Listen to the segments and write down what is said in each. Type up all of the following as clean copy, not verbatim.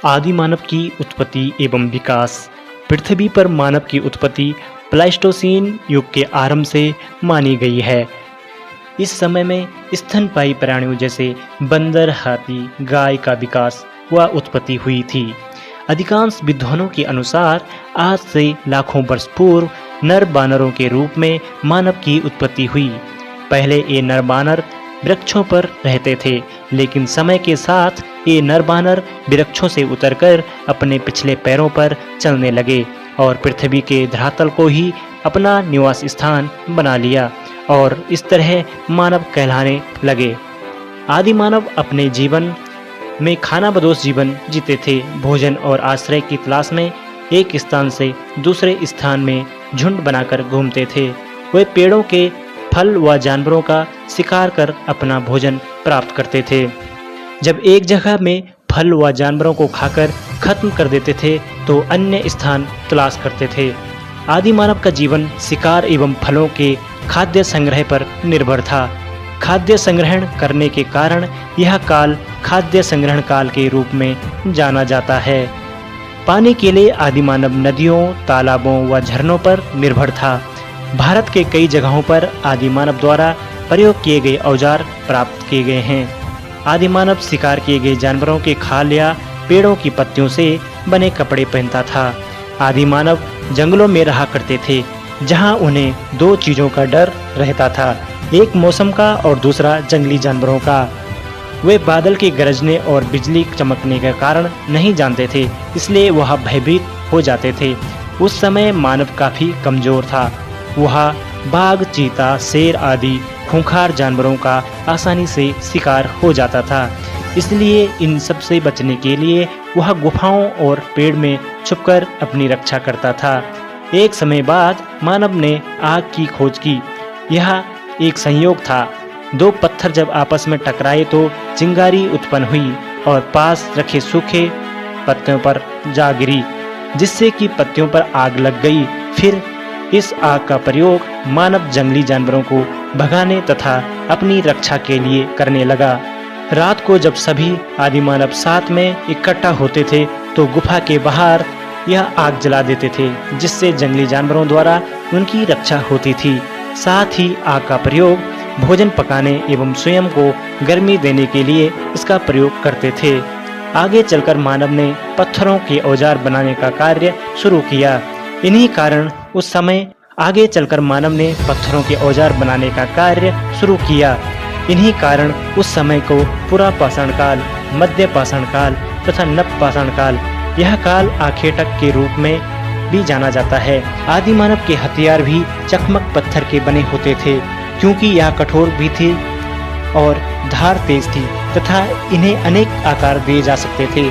आदि मानव की उत्पत्ति एवं विकास। पृथ्वी पर मानव की उत्पत्ति प्लाइस्टोसीन युग के आरंभ से मानी गई है। इस समय में स्तनपायी प्राणियों जैसे बंदर, हाथी, गाय का विकास व उत्पत्ति हुई थी। अधिकांश विद्वानों के अनुसार आज से लाखों वर्ष पूर्व नर बानरों के रूप में मानव की उत्पत्ति हुई। पहले ये नर बानर वृक्षों पर रहते थे, लेकिन समय के साथ ये नर बानर वृक्षों से उतरकर अपने पिछले पैरों पर चलने लगे और पृथ्वी के धरातल को ही अपना निवास स्थान बना लिया और इस तरह मानव कहलाने लगे। आदि मानव अपने जीवन में खानाबदोश जीवन जीते थे। भोजन और आश्रय की तलाश में एक स्थान से दूसरे स्थान में झुंड बनाकर घूमते थे। वे पेड़ों के फल व जानवरों का शिकार कर अपना भोजन प्राप्त करते थे। जब एक जगह में फल व जानवरों को खाकर खत्म कर देते थे तो अन्य स्थान तलाश करते थे। आदि मानव का जीवन शिकार एवं फलों के खाद्य संग्रह पर निर्भर था। खाद्य संग्रहण करने के कारण यह काल खाद्य संग्रहण काल के रूप में जाना जाता है। पानी के लिए आदि मानव नदियों, तालाबों व झरनों पर निर्भर था। भारत के कई जगहों पर आदि मानव द्वारा प्रयोग किए गए औजार प्राप्त किए गए हैं। आदि मानव शिकार किए गए जानवरों के खाल या पेड़ों की पत्तियों से बने कपड़े पहनता था। आदि मानव जंगलों में रहा करते थे, जहां उन्हें दो चीजों का डर रहता था, एक मौसम का और दूसरा जंगली जानवरों का। वे बादल के गरजने और बिजली चमकने के कारण नहीं जानते थे, इसलिए वह भयभीत हो जाते थे। उस समय मानव काफी कमजोर था। वह बाघ, चीता, शेर आदि खूंखार जानवरों का आसानी से शिकार हो जाता था। इसलिए इन सब से बचने के लिए वह गुफाओं और पेड़ में छुपकर अपनी रक्षा करता था। एक समय बाद मानव ने आग की खोज की। यह एक संयोग था। दो पत्थर जब आपस में टकराए तो चिंगारी उत्पन्न हुई और पास रखे सूखे पत्तियों पर जा गिरी, जिससे कि पत्तियों पर आग लग गई। फिर इस आग का प्रयोग मानव जंगली जानवरों को भगाने तथा अपनी रक्षा के लिए करने लगा। रात को जब सभी आदि मानव साथ में इकट्ठा होते थे तो गुफा के बाहर यह आग जला देते थे, जिससे जंगली जानवरों द्वारा उनकी रक्षा होती थी। साथ ही आग का प्रयोग भोजन पकाने एवं स्वयं को गर्मी देने के लिए इसका प्रयोग करते थे। आगे चलकर मानव ने पत्थरों के औजार बनाने का कार्य शुरू किया। इन्हीं कारण उस समय आगे चलकर मानव ने पत्थरों के औजार बनाने का कार्य शुरू किया। इन्हीं कारण उस समय को पुरा पाषाण काल, मध्य पाषाण काल तथा नव पाषाण काल, यह काल आखेटक के रूप में भी जाना जाता है। आदि मानव के हथियार भी चकमक पत्थर के बने होते थे, क्योंकि यह कठोर भी थी और धार तेज थी तथा इन्हें अनेक आकार दिए जा सकते थे।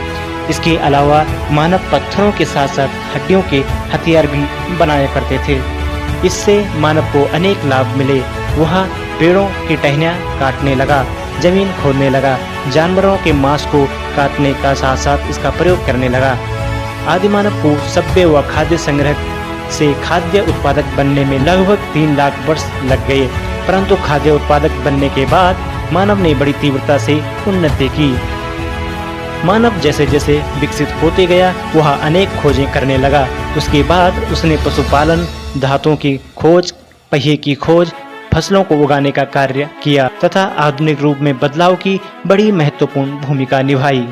इसके अलावा मानव पत्थरों के साथ साथ हड्डियों के हथियार भी बनाया करते थे। इससे मानव को अनेक लाभ मिले। वह पेड़ों की टहनियाँ काटने लगा, जमीन खोदने लगा, जानवरों के मांस को काटने का साथ साथ इसका प्रयोग करने लगा। आदि मानव को सभ्य व खाद्य संग्रह से खाद्य उत्पादक बनने में लगभग 3 लाख वर्ष लग गए, परंतु खाद्य उत्पादक बनने के बाद मानव ने बड़ी तीव्रता से उन्नति की। मानव जैसे जैसे विकसित होते गया वह अनेक खोजें करने लगा। उसके बाद उसने पशुपालन, धातुओं की खोज, पहिए की खोज, फसलों को उगाने का कार्य किया तथा आधुनिक रूप में बदलाव की बड़ी महत्वपूर्ण भूमिका निभाई।